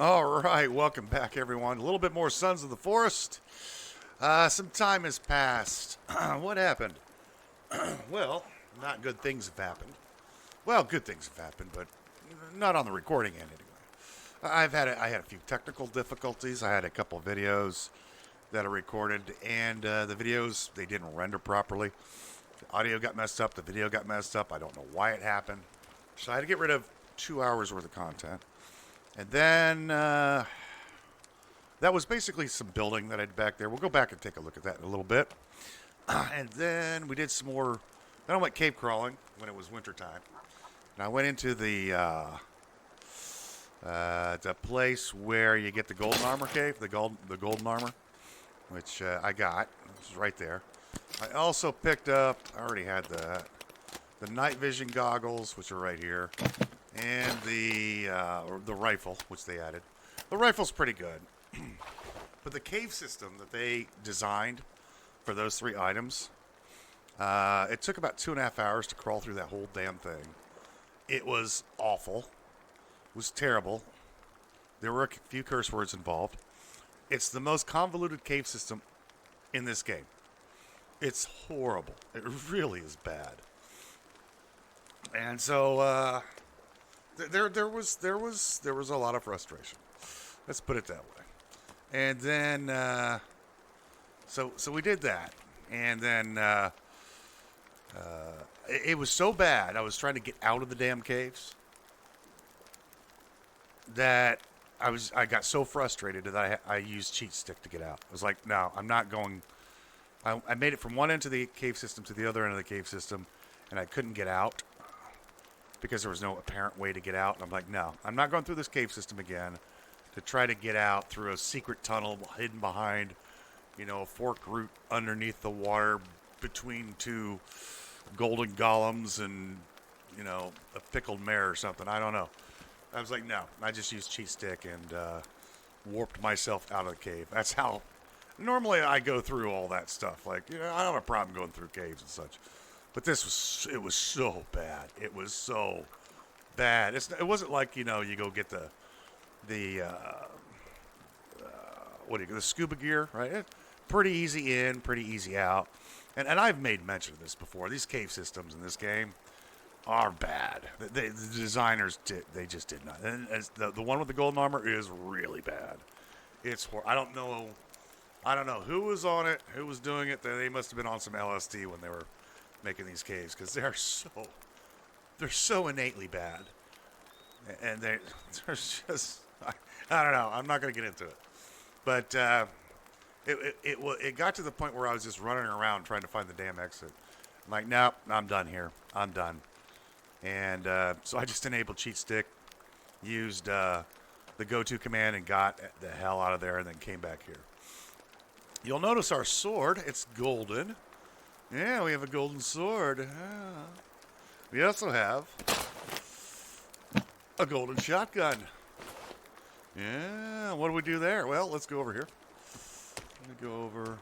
All right, welcome back, everyone. A little bit more Sons of the Forest. Some time has passed. What happened? Well, not good things have happened. Well, good things have happened, but not on the recording end anyway. I had a few technical difficulties. I had a couple of videos that are recorded, and the videos they didn't render properly. The audio got messed up. The video got messed up. I don't know why it happened. So I had to get rid of 2 hours worth of content. And then that was basically some building that I did back there. We'll go back and take a look at that in a little bit. And then we did some more. Then I went cave crawling when it was wintertime. And I went into the place where you get the golden armor cave, the golden armor, which I got. This is right there. I also picked up, I already had the night vision goggles, which are right here. And the rifle, which they added. The rifle's pretty good. But the cave system that they designed for those three items, it took about 2.5 hours to crawl through that whole damn thing. It was awful. It was terrible. There were a few curse words involved. It's the most convoluted cave system in this game. It's horrible. It really is bad. And so, There was a lot of frustration. Let's put it that way. And then so we did that, and then it was so bad. I was trying to get out of the damn caves that I got so frustrated that I used cheat stick to get out. I was like, no, I'm not going. I made it from one end of the cave system to the other end of the cave system, and I couldn't get out because there was no apparent way to get out. And I'm like, no, I'm not going through this cave system again to try to get out through a secret tunnel hidden behind, a forked root underneath the water between two golden golems and, a pickled mare or something. I don't know. I was like, no, I just used cheat stick and warped myself out of the cave. That's how normally I go through all that stuff. Like, I don't have a problem going through caves and such. But it was so bad. It was so bad. It wasn't like, you go get the scuba gear, right? Pretty easy in, pretty easy out. And I've made mention of this before. These cave systems in this game are bad. The designers just did not. And the one with the golden armor is really bad. It's I don't know who was on it, who was doing it. They must have been on some LSD when they were making these caves, because they're so innately bad, and they're just I don't know. I'm not going to get into it, but it got to the point where I was just running around trying to find the damn exit. I'm like, nope, I'm done here. I'm done, and so I just enabled cheat stick, used the go-to command, and got the hell out of there, and then came back here. You'll notice our sword; it's golden. Yeah, we have a golden sword. We also have a golden shotgun. Yeah, what do we do there? Well, let's go over here. Let me go over.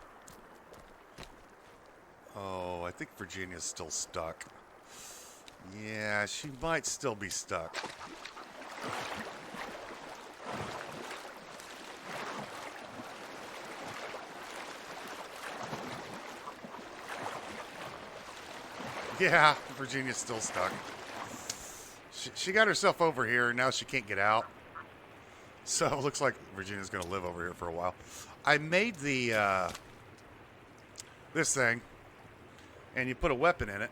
Oh, I think Virginia's still stuck. Yeah, she might still be stuck. Yeah, Virginia's still stuck. She got herself over here, and now she can't get out. So it looks like Virginia's going to live over here for a while. I made the this thing, and you put a weapon in it,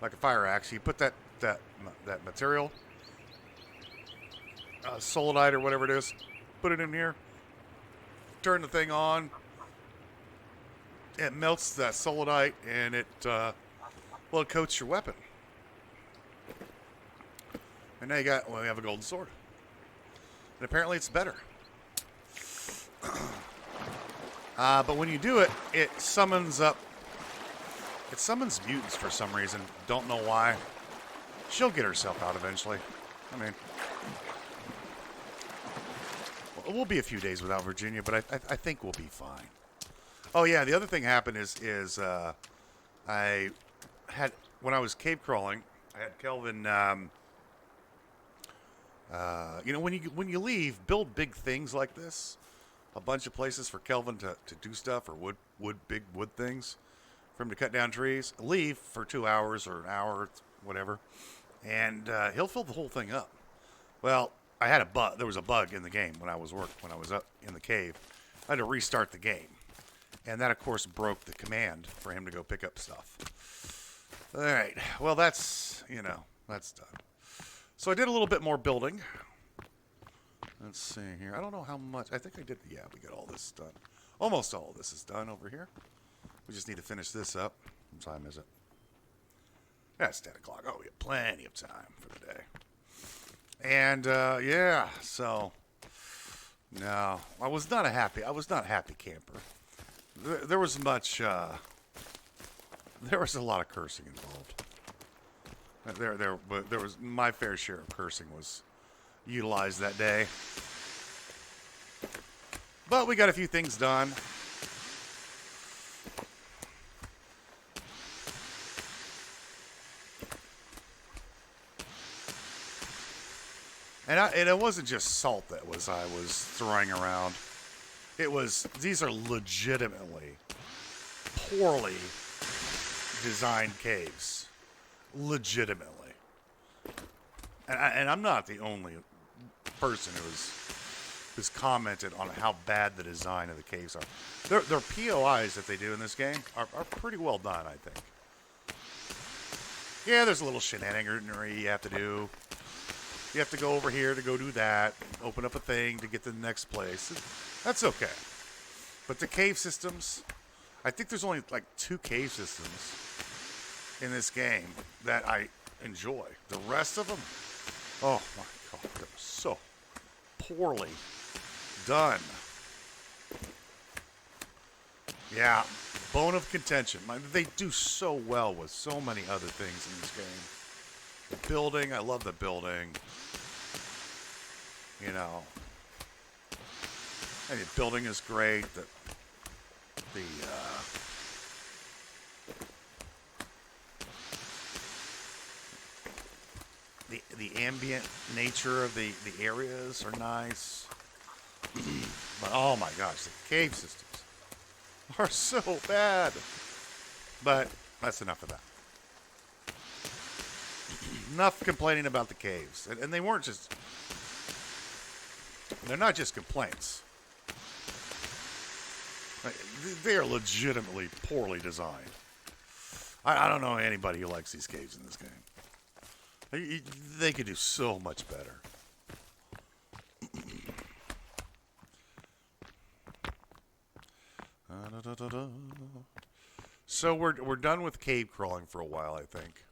like a fire axe. You put that material, solidite or whatever it is, put it in here, turn the thing on. It melts that solidite, and it coats your weapon. And now we have a golden sword. And apparently it's better. But when you do it, it summons mutants for some reason. Don't know why. She'll get herself out eventually. I mean, we'll be a few days without Virginia, but I think we'll be fine. Oh yeah, the other thing happened is I had, when I was cave crawling, I had Kelvin When you leave, build big things like this. A bunch of places for Kelvin to do stuff, or big wood things for him to cut down trees. Leave for 2 hours or an hour, whatever, and he'll fill the whole thing up. Well, I had a bug. There was a bug in the game when I was up in the cave. I had to restart the game, and that of course broke the command for him to go pick up stuff. All right. Well, that's done. So I did a little bit more building. Let's see here. I don't know how much. I think I did. Yeah, we got all this done. Almost all of this is done over here. We just need to finish this up. What time is it? Yeah, it's 10 o'clock. Oh, we have plenty of time for the day. And, yeah, so, no, I was not a happy camper. There was a lot of cursing involved. There was my fair share of cursing was utilized that day. But we got a few things done. And it wasn't just salt that I was throwing around. These are legitimately poorly designed caves. Legitimately. And I'm not the only person who's commented on how bad the design of the caves are. Their POIs that they do in this game are pretty well done, I think. Yeah, there's a little shenaniganery you have to do. You have to go over here to go do that, open up a thing to get to the next place. That's okay. But the cave systems, I think there's only like 2 cave systems in this game that I enjoy. The rest of them, oh my God, they're so poorly done. Yeah, bone of contention. They do so well with so many other things in this game. The building, I love the building. And the building is great. The ambient nature of the areas are nice. But oh my gosh, the cave systems are so bad. But that's enough of that. Enough complaining about the caves. And they weren't just... They're not just complaints. They are legitimately poorly designed. I don't know anybody who likes these caves in this game. They could do so much better. So we're done with cave crawling for a while, I think.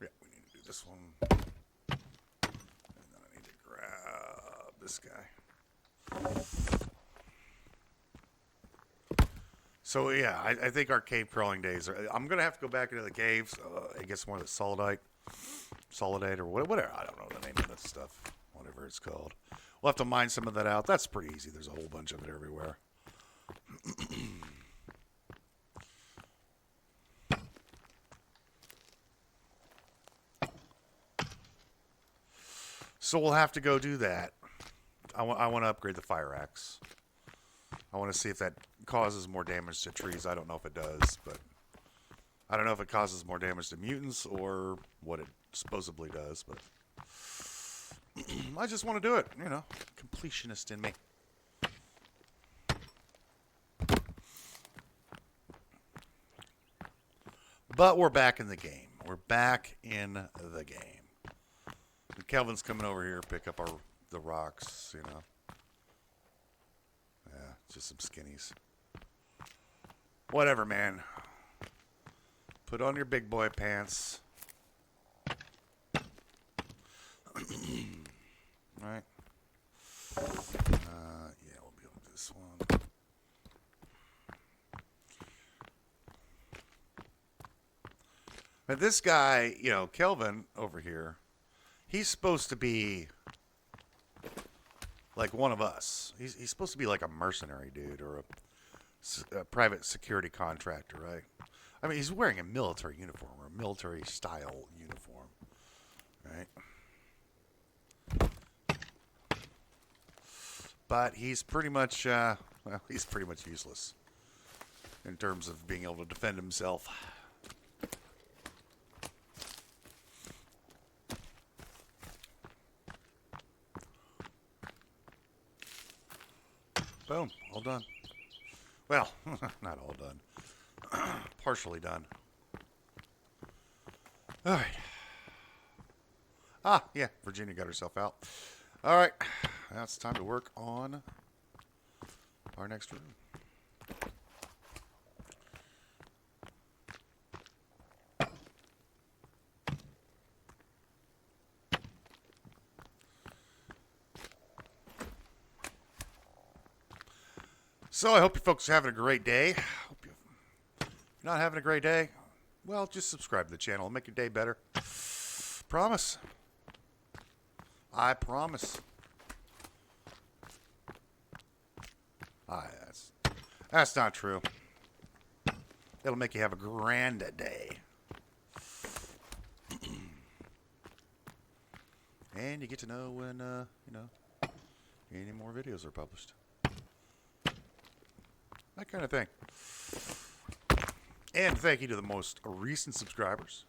Yeah, we need to do this one. And then I need to grab this guy. So yeah, I think our cave crawling days are... I'm going to have to go back into the caves. I guess more of the solidate or whatever. I don't know the name of that stuff. Whatever it's called. We'll have to mine some of that out. That's pretty easy. There's a whole bunch of it everywhere. So we'll have to go do that. I want to upgrade the fire axe. I want to see if that causes more damage to trees. I don't know if it does, but I don't know if it causes more damage to mutants or what it supposedly does, but I just want to do it, completionist in me. But we're back in the game. We're back in the game. And Kelvin's coming over here to pick up the rocks, Yeah, just some skinnies. Whatever, man. Put on your big boy pants. Right? Yeah, we'll be able to do this one. But this guy, Kelvin over here, he's supposed to be like one of us. He's supposed to be like a mercenary dude or a private security contractor, right? I mean, he's wearing a military uniform or a military style uniform, right? but he's pretty much, well, he's pretty much useless in terms of being able to defend himself. Boom, all done. Well, not all done. Partially done. All right. Ah, yeah, Virginia got herself out. All right, now it's time to work on our next room. So I hope you folks are having a great day. Hope if you're not having a great day, well, just subscribe to the channel and make your day better. Promise. I promise. That's not true. It'll make you have a grand day. And you get to know when, any more videos are published. That kind of thing. And thank you to the most recent subscribers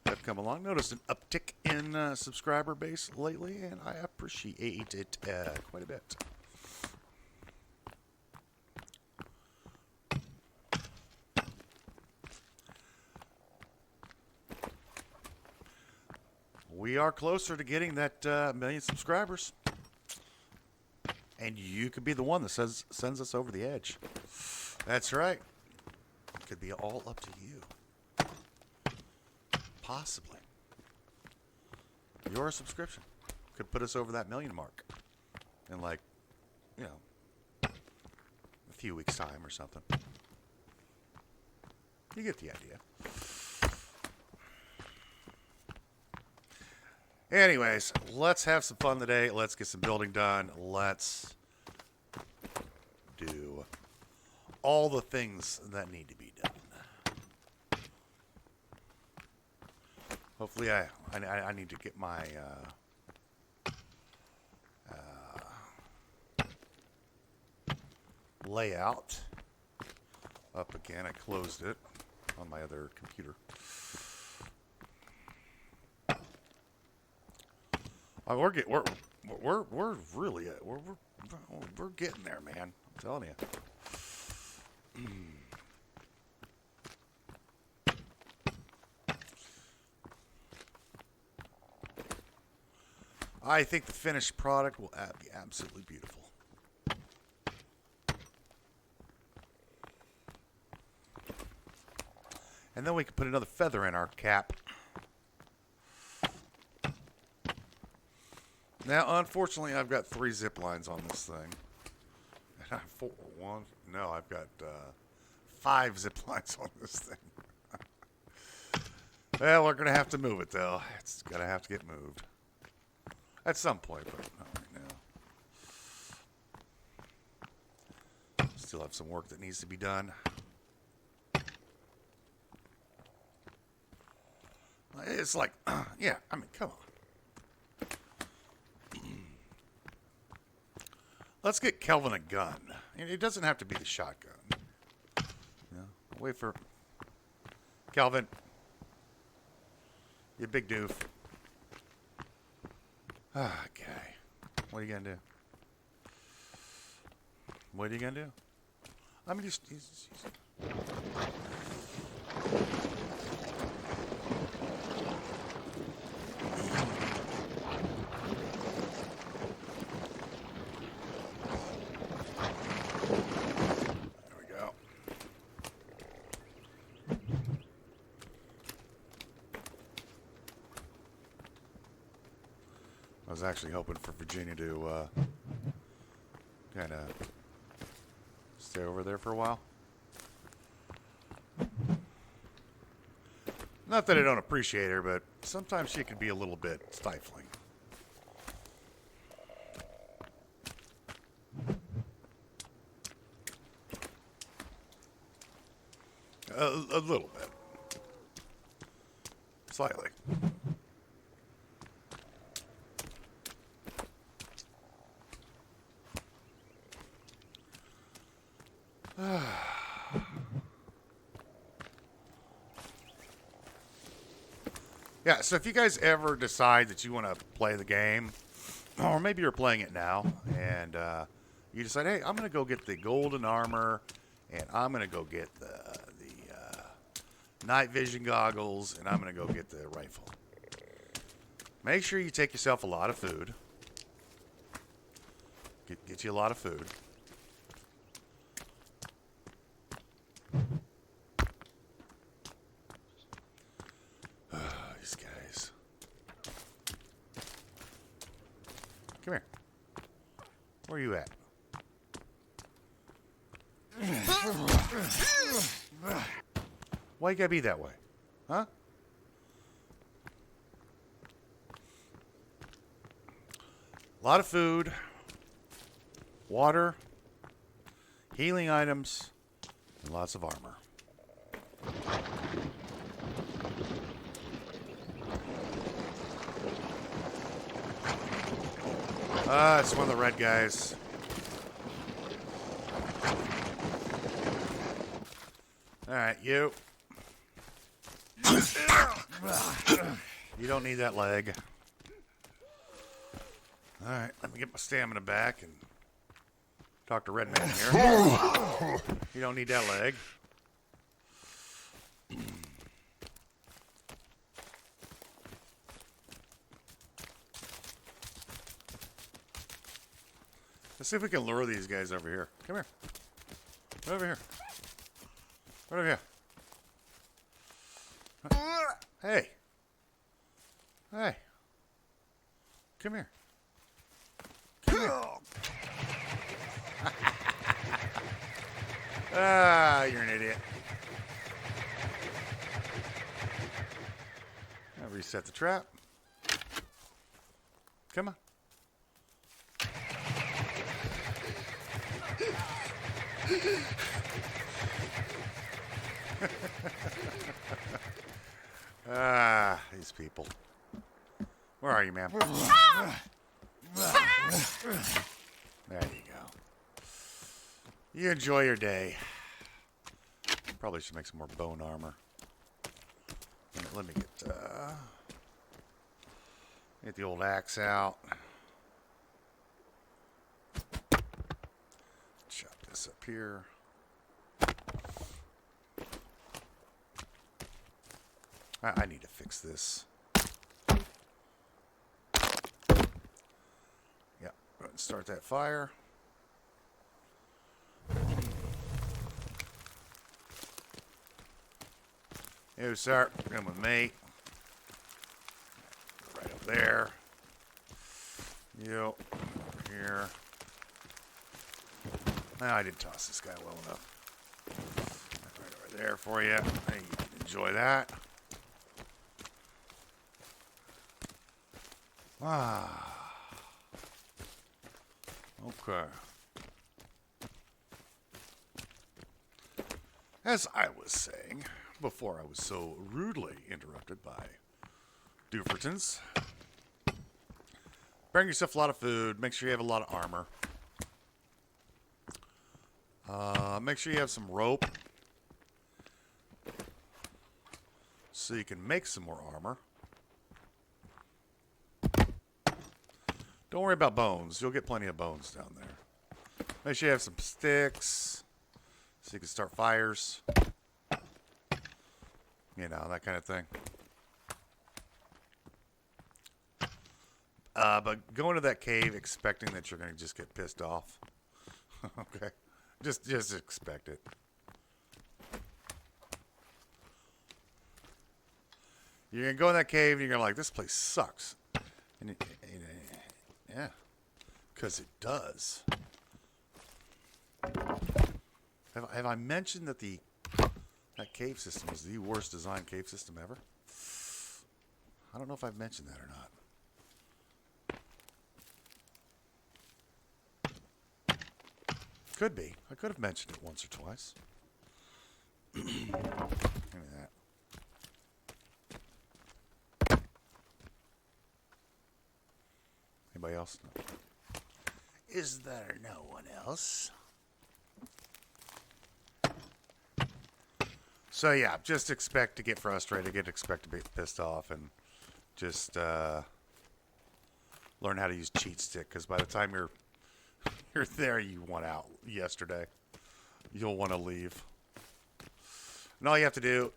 that have come along. Noticed an uptick in subscriber base lately, and I appreciate it quite a bit. We are closer to getting that 1 million subscribers. And you could be the one that sends us over the edge. That's right. It could be all up to you. Possibly. Your subscription could put us over that 1 million mark in a few weeks' time or something. You get the idea. Anyways, let's have some fun today. Let's get some building done. Let's do all the things that need to be done. Hopefully, I need to get my layout up again. I closed it on my other computer. We're really we're getting there, man. I'm telling you. I think the finished product will be absolutely beautiful. And then we can put another feather in our cap. Now, unfortunately, I've got 3 zip lines on this thing. And I've got 5 zip lines on this thing. Well, we're going to have to move it, though. It's going to have to get moved. At some point, but not right now. Still have some work that needs to be done. It's like, yeah, I mean, come on. Let's get Kelvin a gun. It doesn't have to be the shotgun. Wait for Kelvin. You big doof. Okay. What are you gonna do? What are you gonna do? I mean, he's I was actually hoping for Virginia to kind of stay over there for a while. Not that I don't appreciate her, but sometimes she can be a little bit stifling. A little bit. Slightly. Yeah, so if you guys ever decide that you want to play the game, or maybe you're playing it now, and you decide, hey, I'm going to go get the golden armor, and I'm going to go get the night vision goggles, and I'm going to go get the rifle. Make sure you take yourself a lot of food. Get you a lot of food. These guys. Come here. Where are you at? Why you gotta be that way? Huh? A lot of food, water, healing items, and lots of armor. It's one of the red guys. Alright, you. You don't need that leg. Alright, let me get my stamina back and talk to Red Man here. You don't need that leg. Let's see if we can lure these guys over here. Come here. Right over here. Right over here. Hey. Hey. Come here. Come here. Ah, you're an idiot. I'll reset the trap. Come on. These people. Where are you, ma'am? There you go. You enjoy your day. Probably should make some more bone armor. Let me get the old axe out. Chop this up here. I need to fix this. Yeah, go ahead and start that fire. You, sir, come with me. Right up there. You, over here. No, I didn't toss this guy well enough. Right over there for you. Hey, you can enjoy that. Ah. Okay. As I was saying, before I was so rudely interrupted by Doofertons, bring yourself a lot of food. Make sure you have a lot of armor. Make sure you have some rope so you can make some more armor. Don't worry about bones. You'll get plenty of bones down there. Make sure you have some sticks so you can start fires. You know, that kind of thing. But go into that cave expecting that you're going to just get pissed off. Okay? Just expect it. You're going to go in that cave and you're going to like, this place sucks. And yeah, because it does. Have I mentioned that that cave system is the worst designed cave system ever? I don't know if I've mentioned that or not. Could be. I could have mentioned it once or twice. Give me that. Anybody else? No. Is there no one else? So yeah, just expect to get frustrated, expect to be pissed off, and Just learn how to use cheat stick, because by the time you're there, you want out yesterday. You'll want to leave. And all you have to do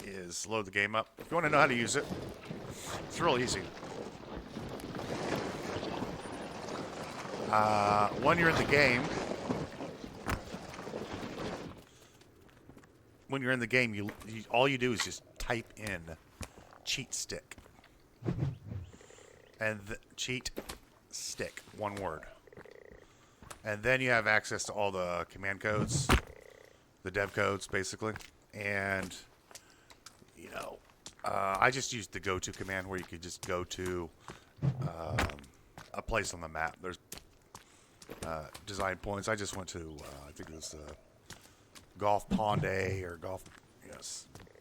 is load the game up. If you want to know how to use it, it's real easy. When you're in the game, all you do is just type in cheat stick. And cheat stick, one word. And then you have access to all the command codes, the dev codes, basically. And, you know, I just used the go-to command where you could just go to a place on the map. There's design points. I just went to, I think it was Golf Pond A or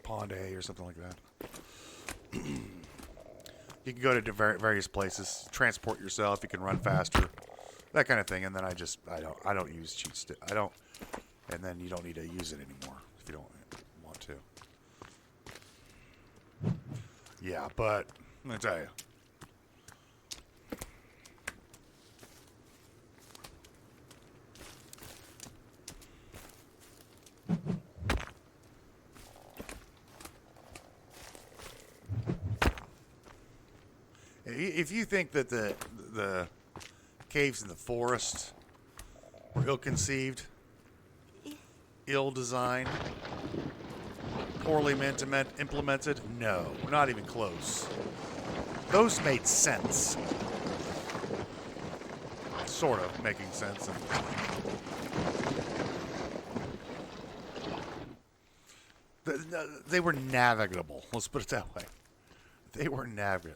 Pond A or something like that. You can go to various places, transport yourself. You can run faster, that kind of thing. And then I don't use cheat stick. I don't, and then you don't need to use it anymore if you don't want to. Yeah, but I'm gonna tell you. If you think that the caves in the forest were ill-conceived, ill-designed, poorly implemented, no, not even close. Those made sense. Sort of making sense. They were navigable. Let's put it that way. They were navigatable.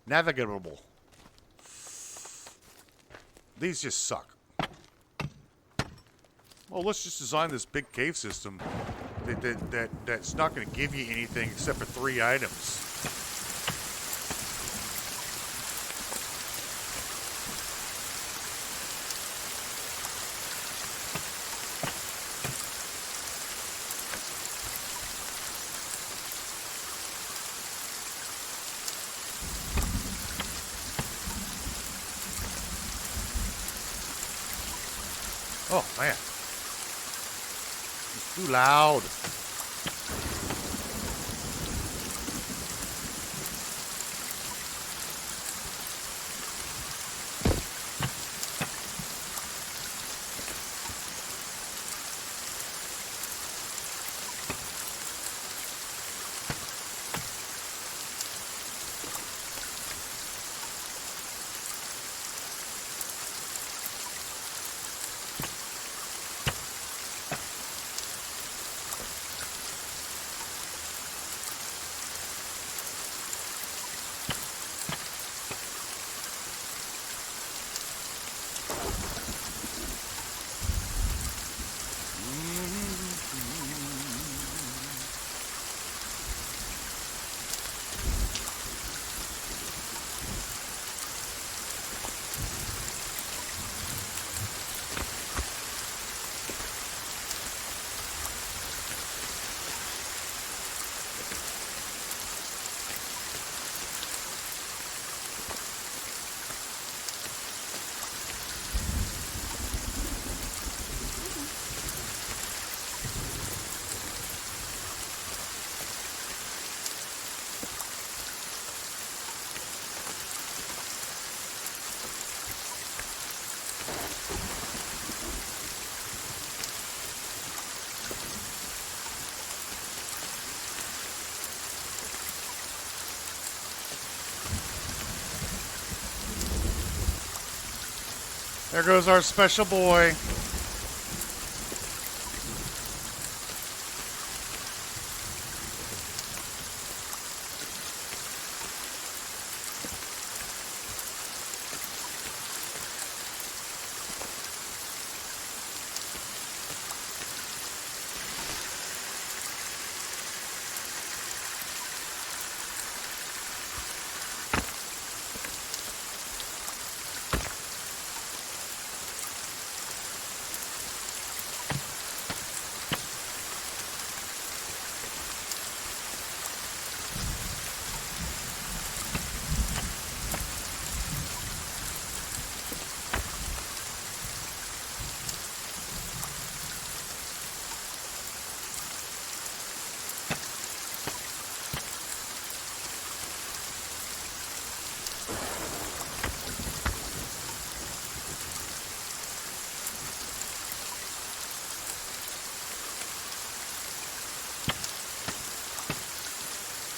Navigable. These just suck. Well, let's just design this big cave system that's not going to give you anything except for 3 items. Oh, man. It's too loud. There goes our special boy.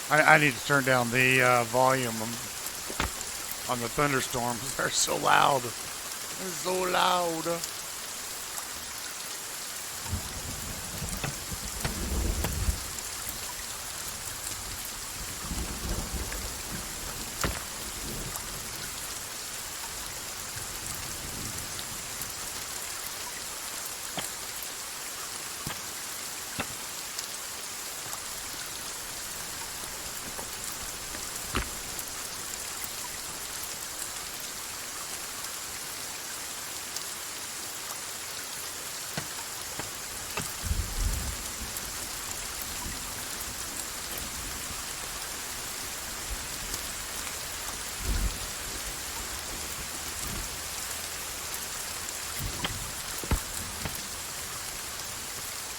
I need to turn down the volume on the thunderstorms. They're so loud. They're so loud.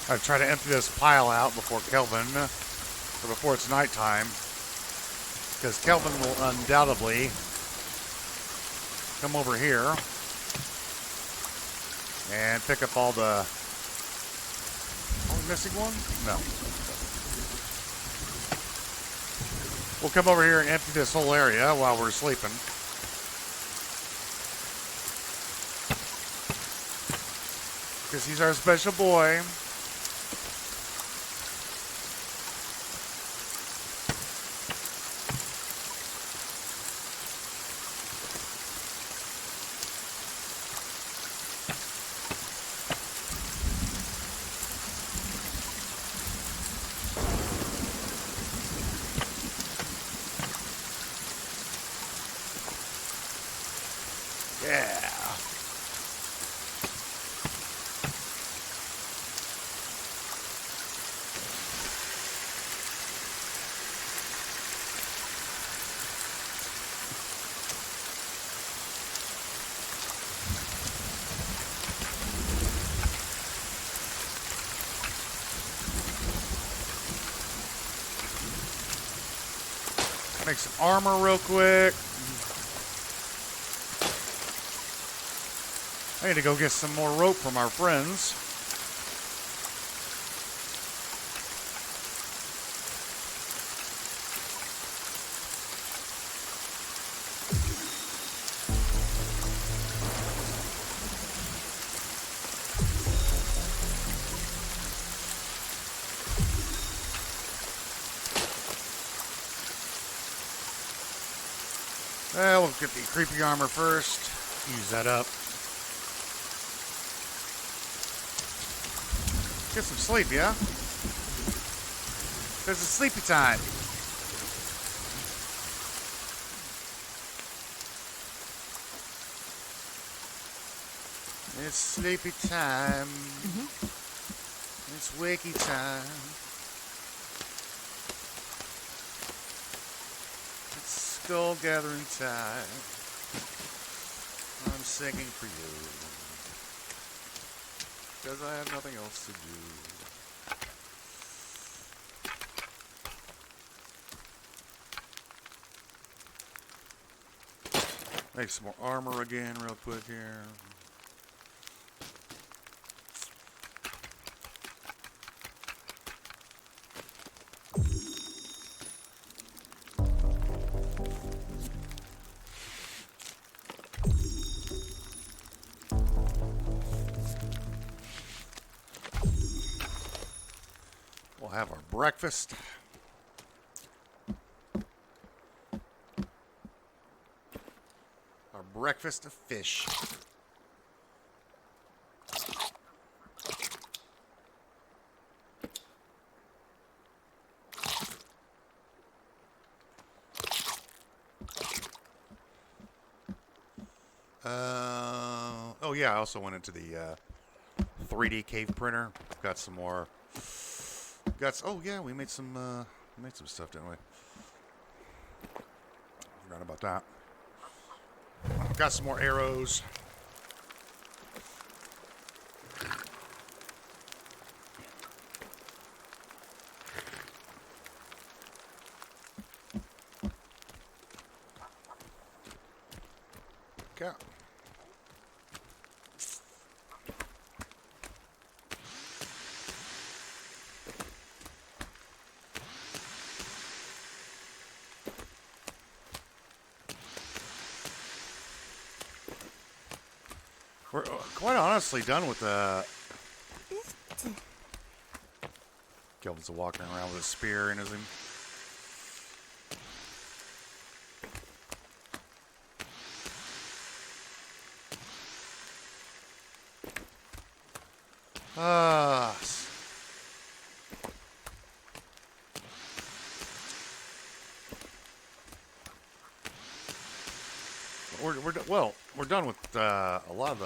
I try to empty this pile out before Kelvin, or before it's nighttime, because Kelvin will undoubtedly come over here and pick up all the... Are we missing one? No. We'll come over here and empty this whole area while we're sleeping. Because he's our special boy. Yeah. Make some armor real quick. I need to go get some more rope from our friends. Well, we'll get the creepy armor first. Use that up. Get some sleep, yeah? There's a sleepy time. It's sleepy time. It's wakey time. It's skull gathering time. I'm singing for you. Because I have nothing else to do. Make some more armor again real quick here. We'll have our breakfast. Our breakfast of fish. Oh yeah, I also went into the 3D cave printer. Got some more. Oh yeah, we made some stuff, didn't we? Forgot about that. Got some more arrows. Okay. We're quite honestly done with the. Kelvin's walking around with a spear in his. Ah. We're done with a lot of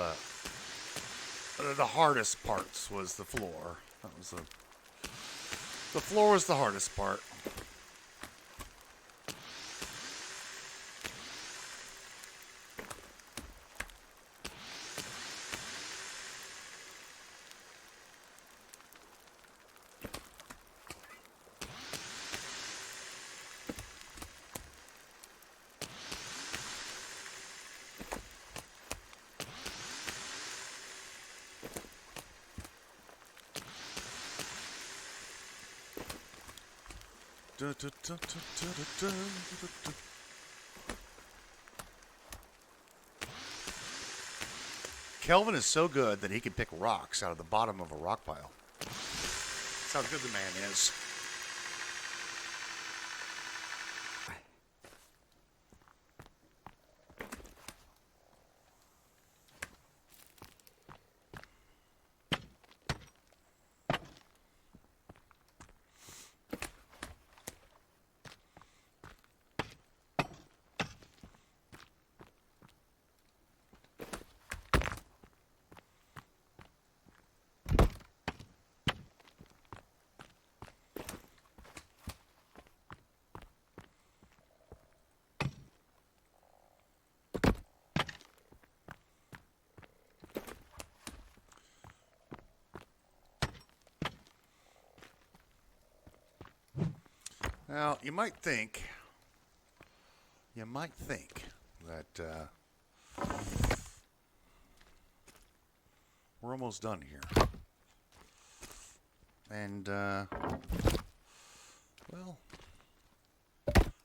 the hardest parts was the floor. That was the floor was the hardest part. Kelvin is so good that he can pick rocks out of the bottom of a rock pile. That's how good the man is. Now, you might think that we're almost done here. And, well,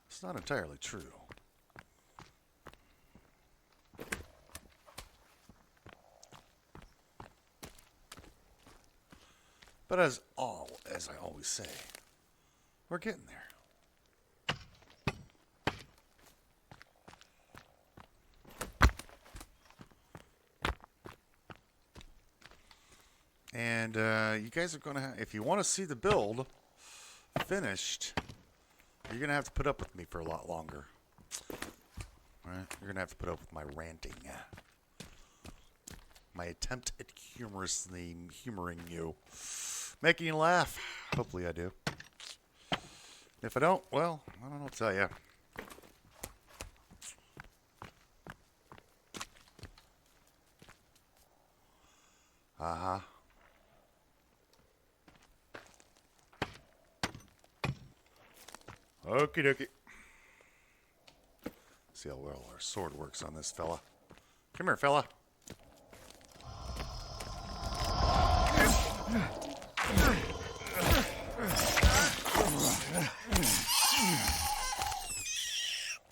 it's not entirely true. But as I always say, we're getting there. And you guys are going to if you want to see the build finished, you're going to have to put up with me for a lot longer. All right? You're going to have to put up with my ranting. My attempt at humoring you. Making you laugh. Hopefully I do. If I don't, well, I don't know what to tell you. Uh-huh. Okie dokie. See how well our sword works on this fella. Come here, fella.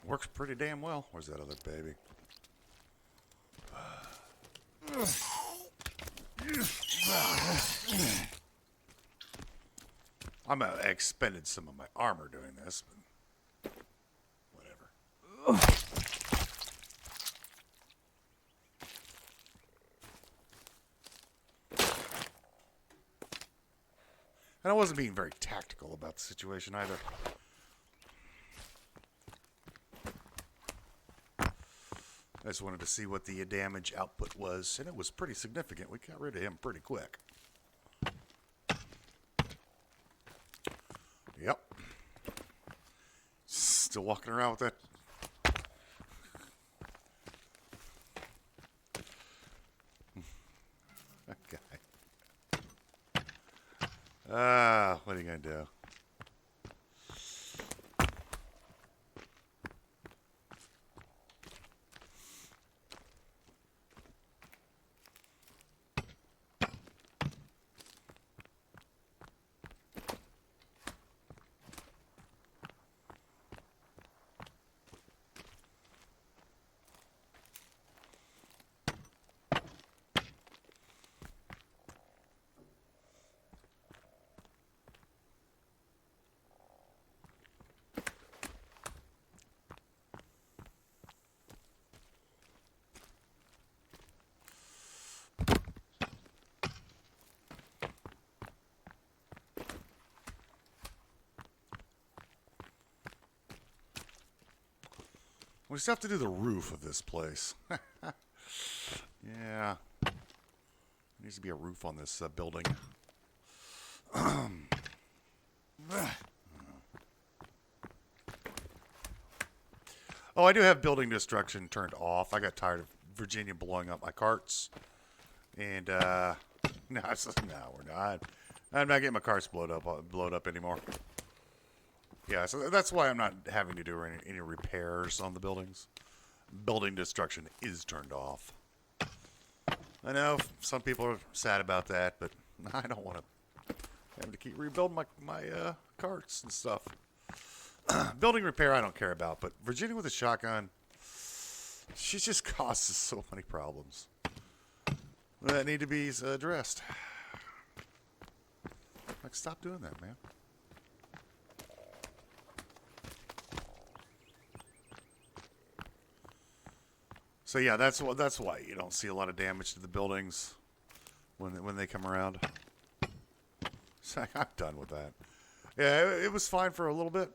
Works pretty damn well. Where's that other baby? I expended some of my armor doing this, but whatever. And I wasn't being very tactical about the situation either. I just wanted to see what the damage output was, and it was pretty significant. We got rid of him pretty quick. Yep. Still walking around with that. That guy. What are you going to do? We still have to do the roof of this place. Yeah. There needs to be a roof on this building. Oh, I do have building destruction turned off. I got tired of Virginia blowing up my carts. And, no, we're not. I'm not getting my carts blowed up anymore. Yeah, so that's why I'm not having to do any repairs on the buildings. Building destruction is turned off. I know some people are sad about that, but I don't want to have to keep rebuilding my carts and stuff. Building repair I don't care about, but Virginia with a shotgun, she just causes so many problems that need to be addressed. Like, stop doing that, man. So yeah, that's why you don't see a lot of damage to the buildings when they come around. So I'm done with that. Yeah, it was fine for a little bit.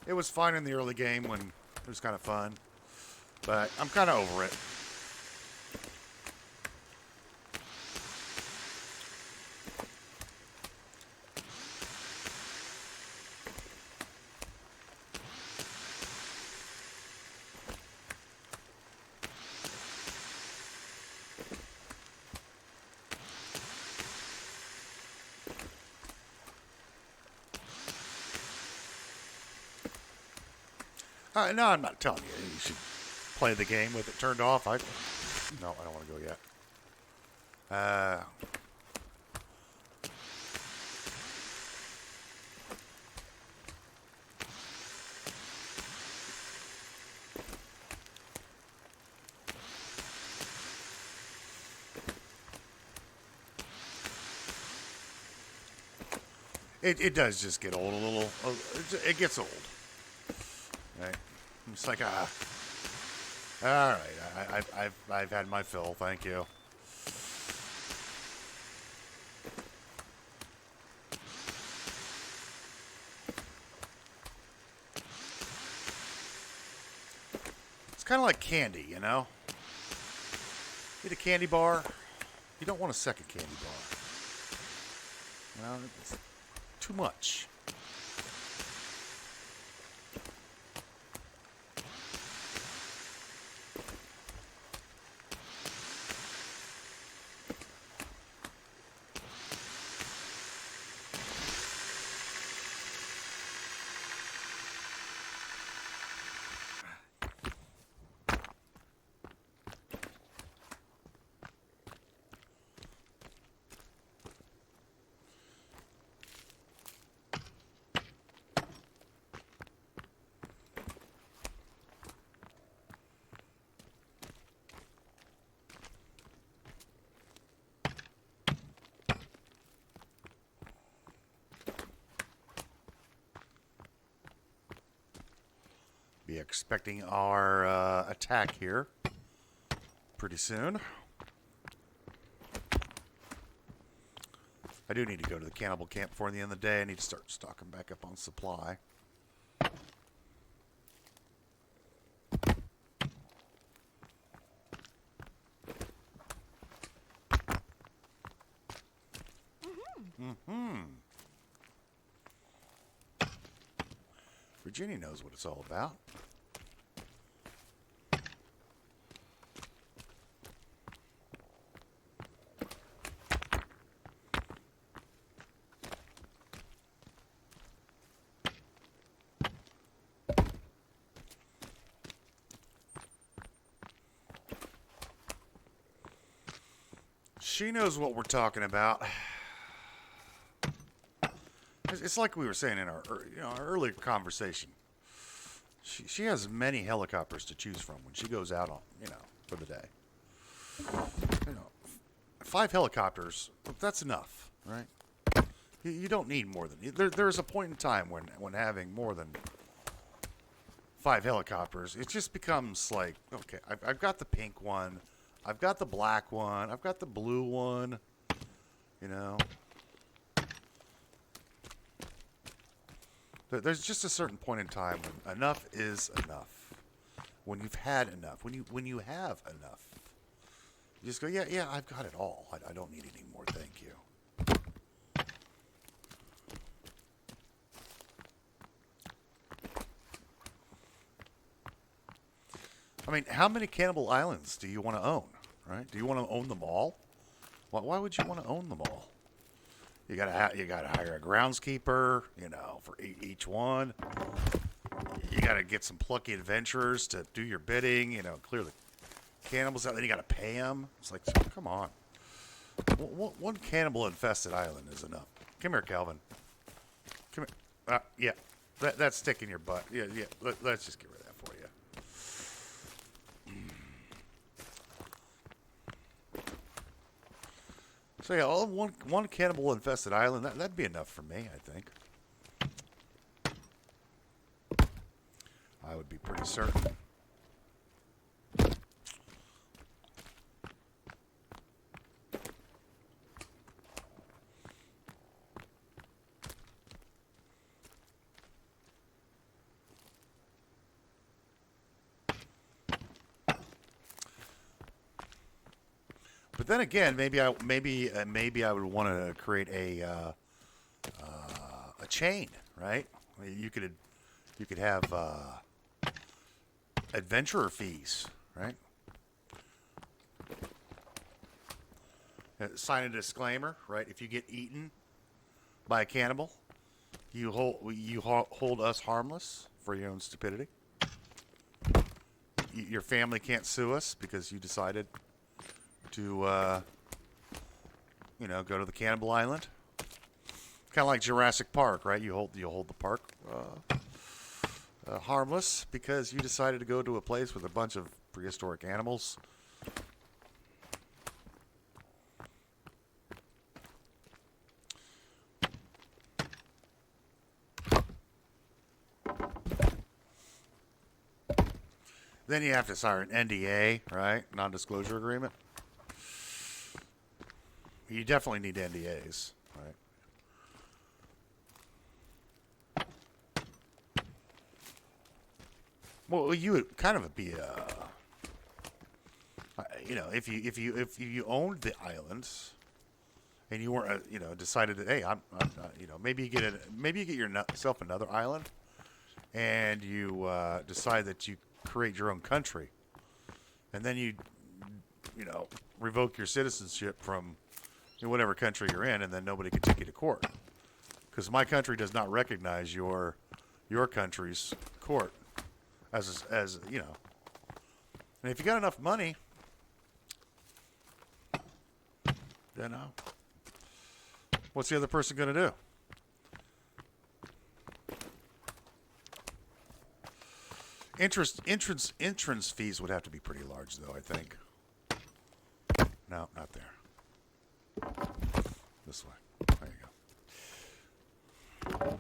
It was fine in the early game when it was kind of fun, but I'm kind of over it. No, I'm not telling you. You should play the game with it turned off. No, I don't want to go yet. It does just get old a little. It gets old. Right? It's like, all right, I've had my fill, thank you. It's kind of like candy, you know? Eat a candy bar, you don't want a second candy bar. Well, it's too much. Be expecting our attack here pretty soon. I do need to go to the cannibal camp before the end of the day. I need to start stocking back up on supply. Virginia knows what it's all about. She knows what we're talking about. It's like we were saying in our earlier conversation. She has many helicopters to choose from when she goes out on for the day. 5 helicopters, that's enough, right? You don't need more than there's a point in time when having more than 5 helicopters, it just becomes like, okay, I've got the pink one. I've got the black one. I've got the blue one. You know. There's just a certain point in time when enough is enough. When you've had enough. When you have enough. You just go, yeah, I've got it all. I don't need any more, thank you. I mean, how many Cannibal Islands do you want to own, right? Do you want to own them all? Why would you want to own them all? You gotta hire a groundskeeper, you know, for each one. You gotta get some plucky adventurers to do your bidding, you know, clear the cannibals out. Then you gotta pay them. It's like, come on. One cannibal-infested island is enough. Come here, Calvin. Come here. Yeah, that's sticking your butt. Yeah. Let's just get rid of that for you. So yeah, one cannibal-infested island, that'd be enough for me, I think. I would be pretty certain. But then again, maybe I would want to create a chain, right? I mean, you could have adventurer fees, right? Sign a disclaimer, right? If you get eaten by a cannibal, you hold us harmless for your own stupidity. Your family can't sue us because you decided to, go to the Cannibal Island. Kind of like Jurassic Park, right? You hold the park harmless because you decided to go to a place with a bunch of prehistoric animals. Then you have to sign an NDA, right? Non-disclosure agreement. You definitely need NDAs, right? Well, you would kind of be if you owned the islands and you weren't, decided that, hey, I'm maybe you get yourself another island, and you decide that you create your own country, and then you revoke your citizenship from whatever country you're in, and then nobody can take you to court because my country does not recognize your country's court as you know. And if you got enough money, what's the other person going to do? Entrance fees would have to be pretty large, though, I think. No, not there. This way. There you go.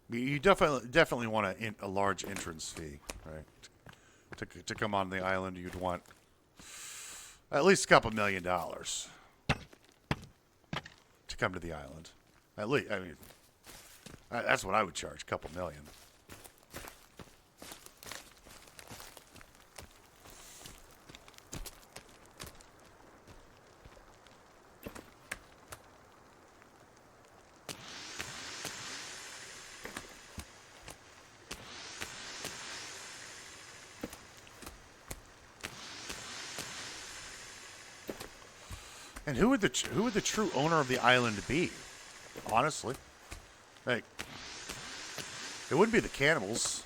You definitely want a large entrance fee, right? To come on the island, you'd want at least a couple $1 million to come to the island. At least, I mean, that's what I would charge, a couple million. And who would the true owner of the island be? Honestly, like, it wouldn't be the cannibals.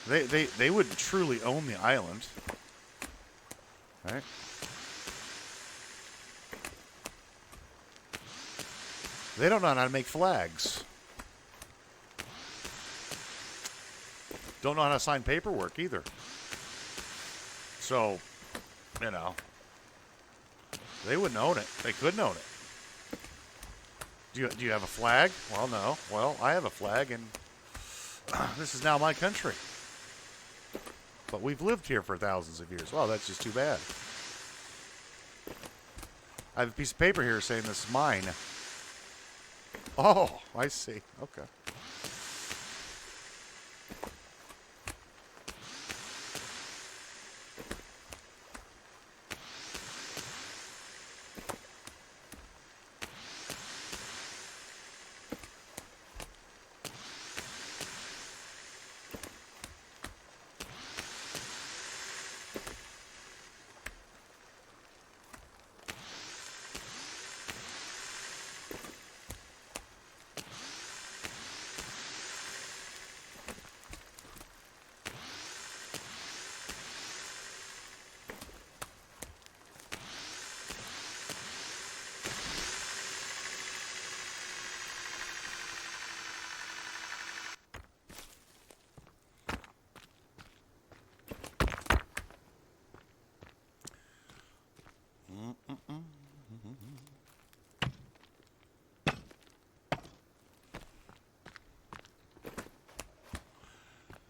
They wouldn't truly own the island, right? They don't know how to make flags. Don't know how to sign paperwork either. So, they wouldn't own it. They couldn't own it. Do you have a flag? Well, no. Well, I have a flag, and this is now my country. But we've lived here for thousands of years. Well, that's just too bad. I have a piece of paper here saying this is mine. Oh, I see. Okay.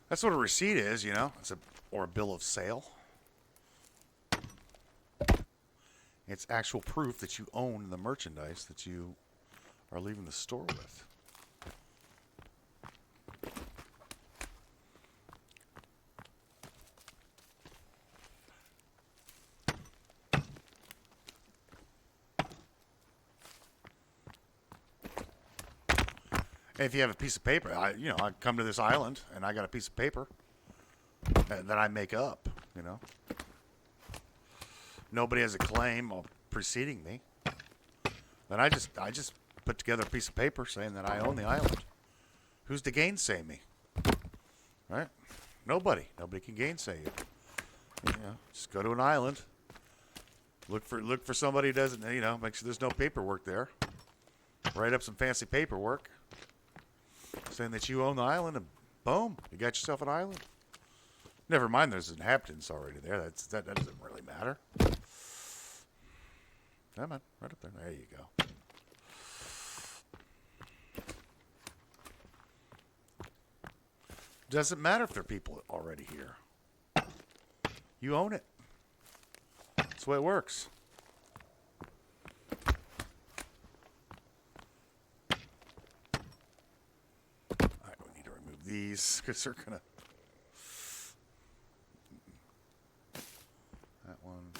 That's what a receipt is, you know. Or a bill of sale. It's actual proof that you own the merchandise that you are leaving the store with. And if you have a piece of paper, I come to this island and I got a piece of paper that I make up, you know. Nobody has a claim of preceding me. Then I just put together a piece of paper saying that I own the island. Who's to gainsay me? Right? Nobody. Nobody can gainsay you. Just go to an island. Look for somebody who doesn't, make sure there's no paperwork there. Write up some fancy paperwork saying that you own the island, and boom, you got yourself an island. Never mind, there's inhabitants already there. That doesn't really matter. Come on, right up there. There you go. Doesn't matter if there are people already here. You own it. That's the way it works. I don't need to remove these because they're gonna. That one.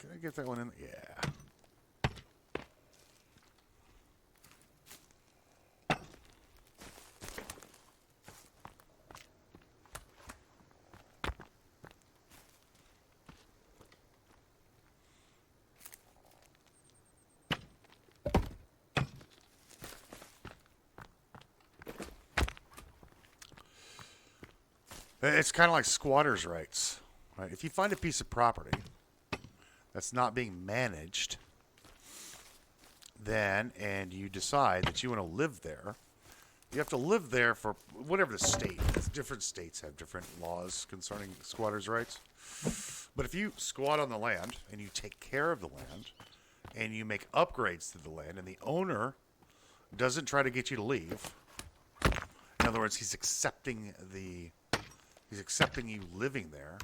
Can I get that one in? Yeah. It's kind of like squatters' rights, right? If you find a piece of property that's not being managed, and you decide that you want to live there, you have to live there for whatever the state. Different states have different laws concerning squatters' rights. But if you squat on the land and you take care of the land and you make upgrades to the land and the owner doesn't try to get you to leave, in other words, he's accepting you living there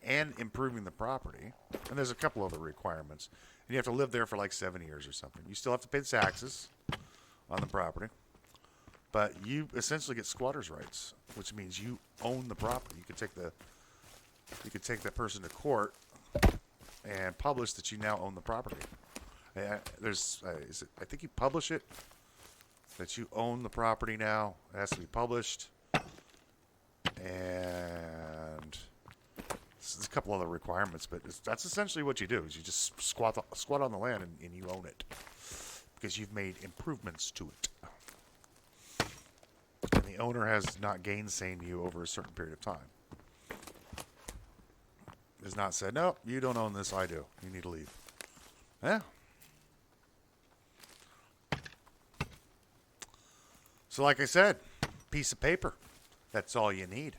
and improving the property. And there's a couple other requirements. And you have to live there for like 7 years or something. You still have to pay the taxes on the property. But you essentially get squatters' rights, which means you own the property. You could take that person to court and publish that you now own the property. I think you publish it that you own the property now. It has to be published. And there's a couple other requirements, but that's essentially what you do. Is you just squat on the land and you own it because you've made improvements to it. And the owner has not gainsaid you over a certain period of time. Has not said, no, you don't own this, I do. You need to leave. Yeah. So like I said, piece of paper. That's all you need.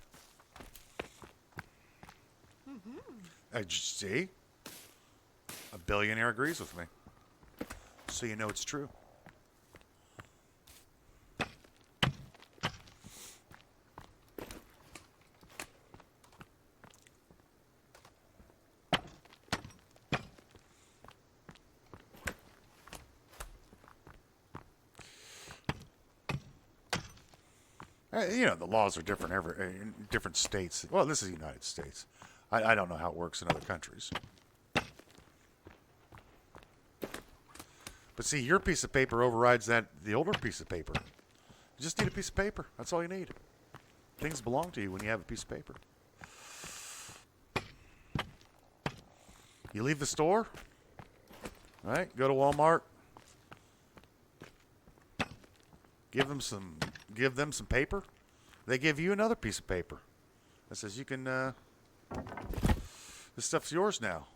See? A billionaire agrees with me. So you know it's true. You know, the laws are different in different states. Well, this is the United States. I don't know how it works in other countries. But see, your piece of paper overrides the older piece of paper. You just need a piece of paper. That's all you need. Things belong to you when you have a piece of paper. You leave the store, right? Go to Walmart. Give them some paper. They give you another piece of paper that says you can. This stuff's yours now.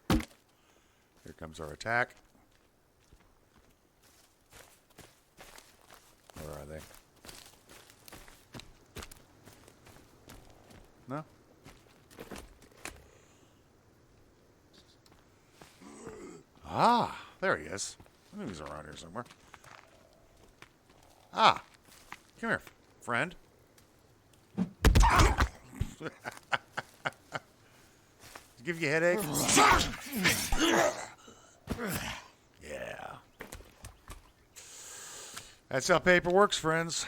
Here comes our attack. Where are they? No? Ah, there he is. I knew he was around here somewhere. Ah, come here, friend. Give you a headache? Yeah. That's how paper works, friends.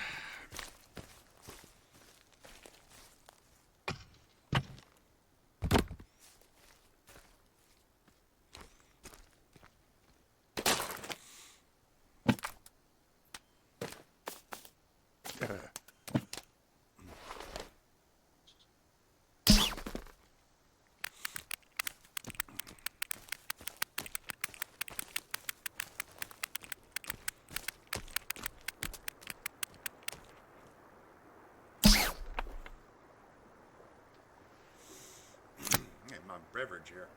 My beverage here.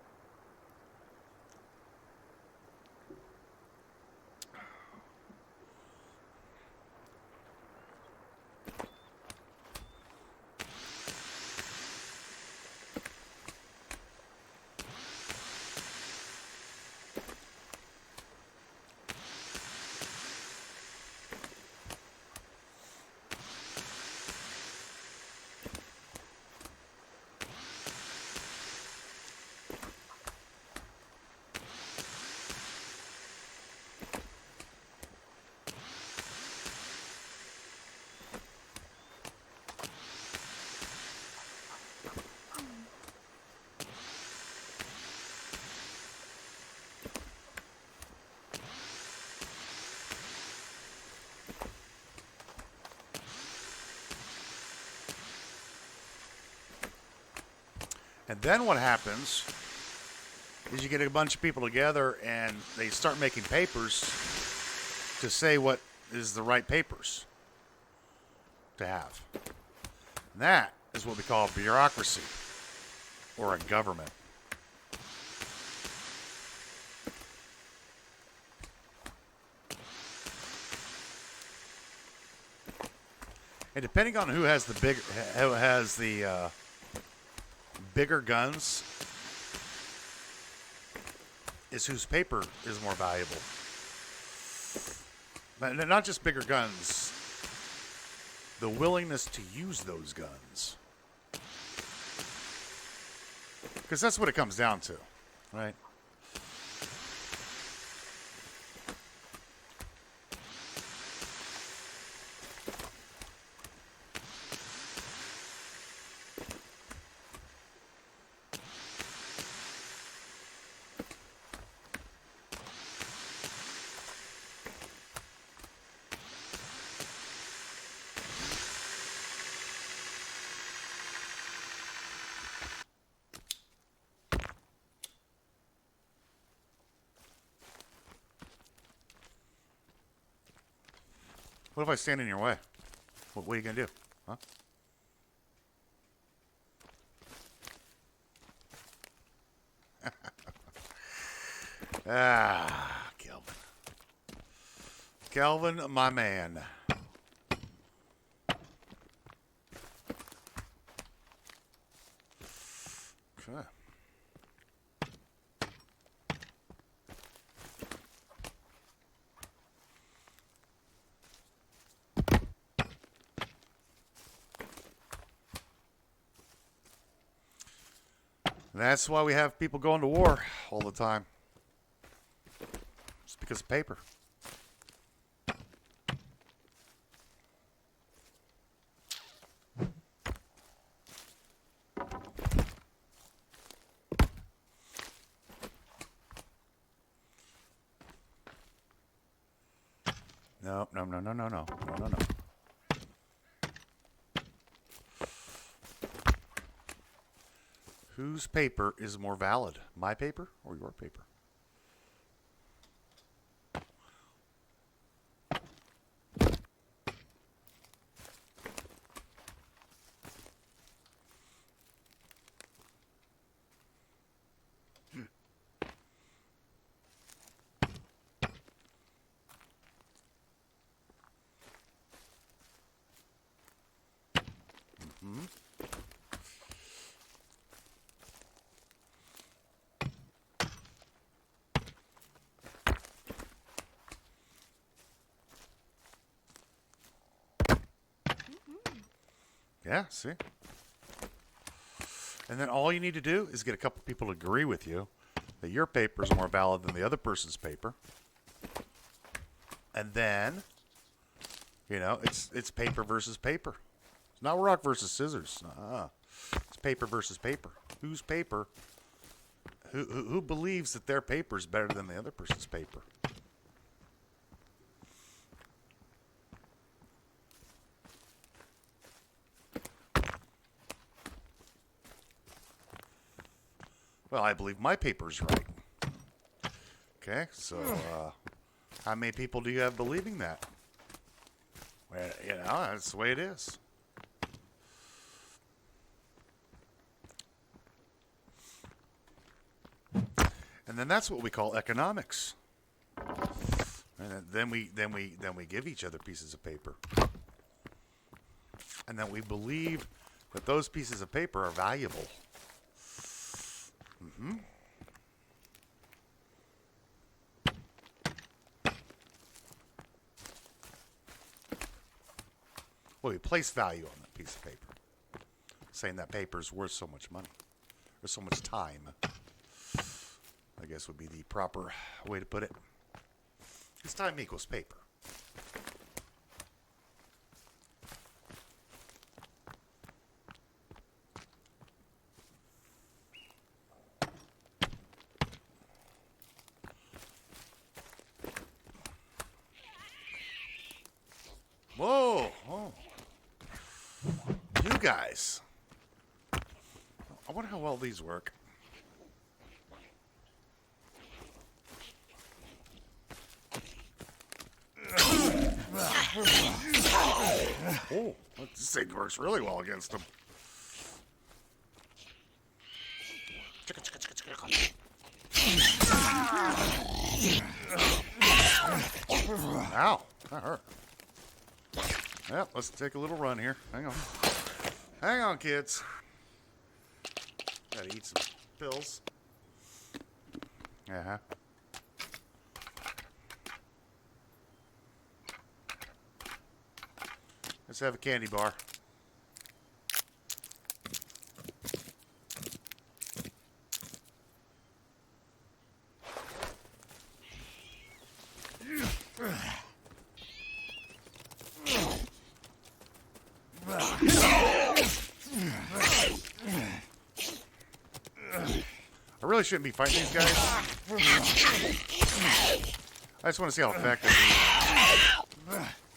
And then what happens is you get a bunch of people together and they start making papers to say what is the right papers to have. And that is what we call bureaucracy or a government. And depending on who has the bigger guns is whose paper is more valuable. Not just bigger guns, the willingness to use those guns. Because that's what it comes down to, right? What if I stand in your way? What are you going to do? Huh? Ah, Kelvin. Kelvin, my man. Okay. That's why we have people going to war all the time. It's because of paper. No. Whose paper is more valid? My paper or your paper? Yeah, see? And then all you need to do is get a couple people to agree with you that your paper is more valid than the other person's paper. And then, it's paper versus paper. It's not rock versus scissors. It's paper versus paper. Whose paper? Who believes that their paper is better than the other person's paper? Well, I believe my paper's right. Okay, so how many people do you have believing that? Well, that's the way it is. And then that's what we call economics. And then we give each other pieces of paper. And then we believe that those pieces of paper are valuable. Mm-hmm. Well, we place value on that piece of paper, saying that paper is worth so much money or so much time. I guess would be the proper way to put it. Because time equals paper. Whoa! Oh. You guys. I wonder how well these work. Oh, this thing works really well against them. Ow, that hurt. Well, let's take a little run here. Hang on. Hang on, kids. Gotta eat some pills. Uh-huh. Let's have a candy bar. I really shouldn't be fighting these guys. I just want to see how effective he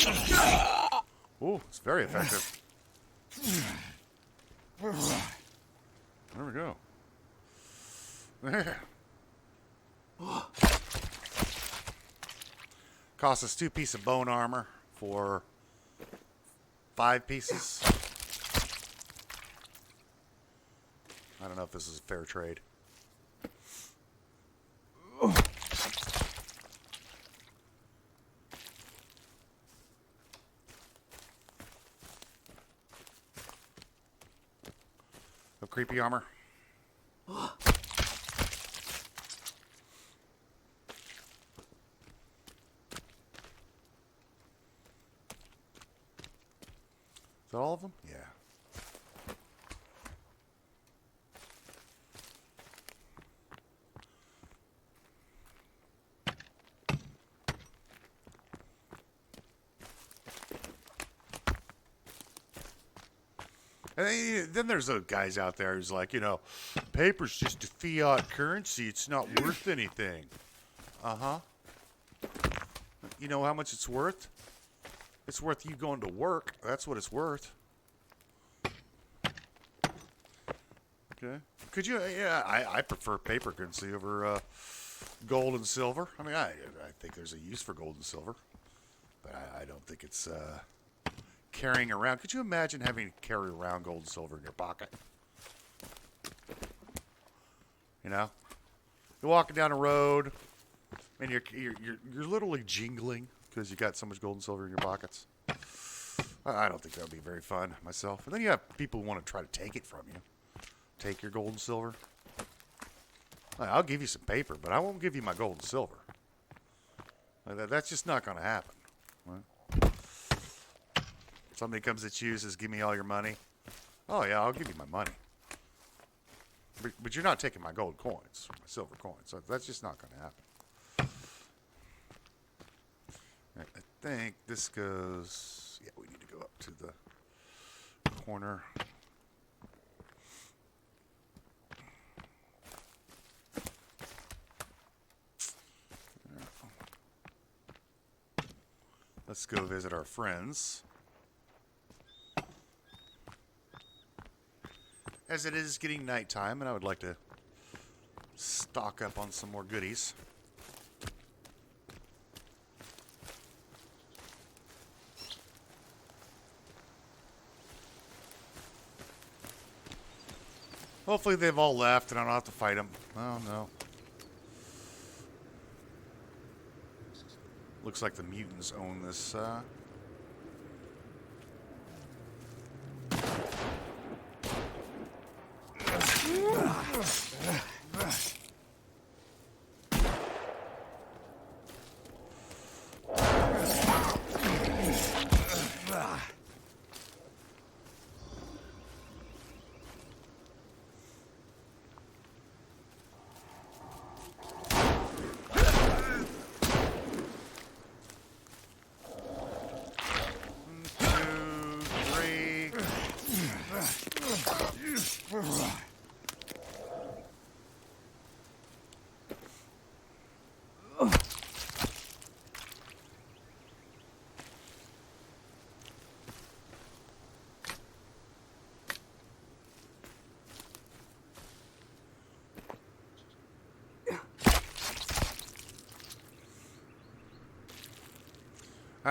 is. Ooh, it's very effective. There we go. There. Cost us 2 pieces of bone armor for 5 pieces. I don't know if this is a fair trade. creepy armor. Is that all of them? Yeah. And then there's those guys out there who's like, paper's just a fiat currency. It's not worth anything. Uh-huh. You know how much it's worth? It's worth you going to work. That's what it's worth. Okay. Could you? Yeah, I prefer paper currency over gold and silver. I mean, I think there's a use for gold and silver, but I don't think it's carrying around. Could you imagine having to carry around gold and silver in your pocket? You're walking down a road, and you're literally jingling because you got so much gold and silver in your pockets. I don't think that would be very fun myself. And then you have people who want to try to take it from you. Take your gold and silver. I'll give you some paper, but I won't give you my gold and silver. That's just not going to happen. Right? Somebody comes at you and says, give me all your money. Oh, yeah, I'll give you my money. But you're not taking my gold coins, my silver coins. So that's just not going to happen. I think this goes... Yeah, we need to go up to the corner. Let's go visit our friends. As it is getting nighttime, and I would like to stock up on some more goodies. Hopefully they've all left and I don't have to fight them. Oh, no. Looks like the mutants own this,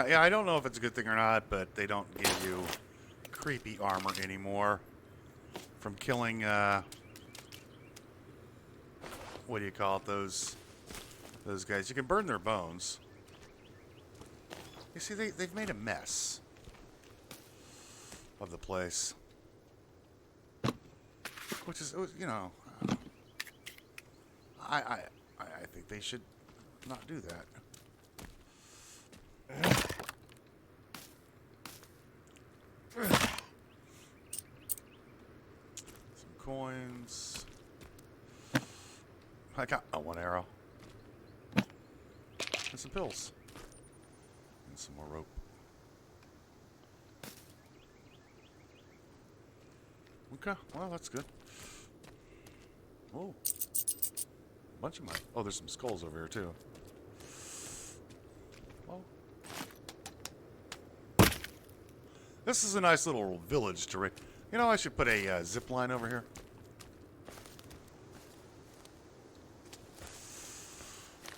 yeah, I don't know if it's a good thing or not, but they don't give you creepy armor anymore from killing, what do you call it, those guys. You can burn their bones. You see, they've made a mess of the place. Which is, I think they should not do that. Some coins. I got one arrow. And some pills. And some more rope. Okay, well, that's good. Oh. Bunch of money. Oh, there's some skulls over here, too. Well. This is a nice little village to raid. I should put a zip line over here.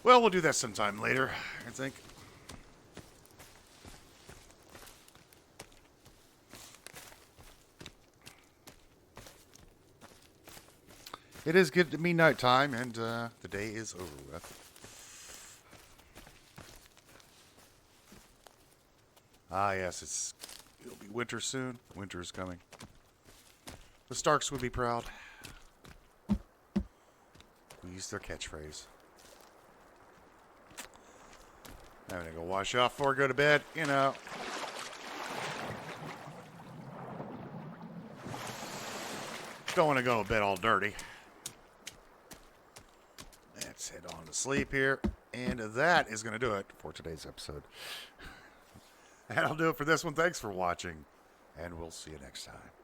Well, we'll do that sometime later, I think. It is good to be nighttime, and the day is over with. Ah, yes, it'll be winter soon. Winter is coming. The Starks would be proud. We use their catchphrase. I'm going to go wash off before I go to bed, you know. Don't want to go to bed all dirty. Let's head on to sleep here. And that is going to do it for today's episode. And I'll do it for this one. Thanks for watching. And we'll see you next time.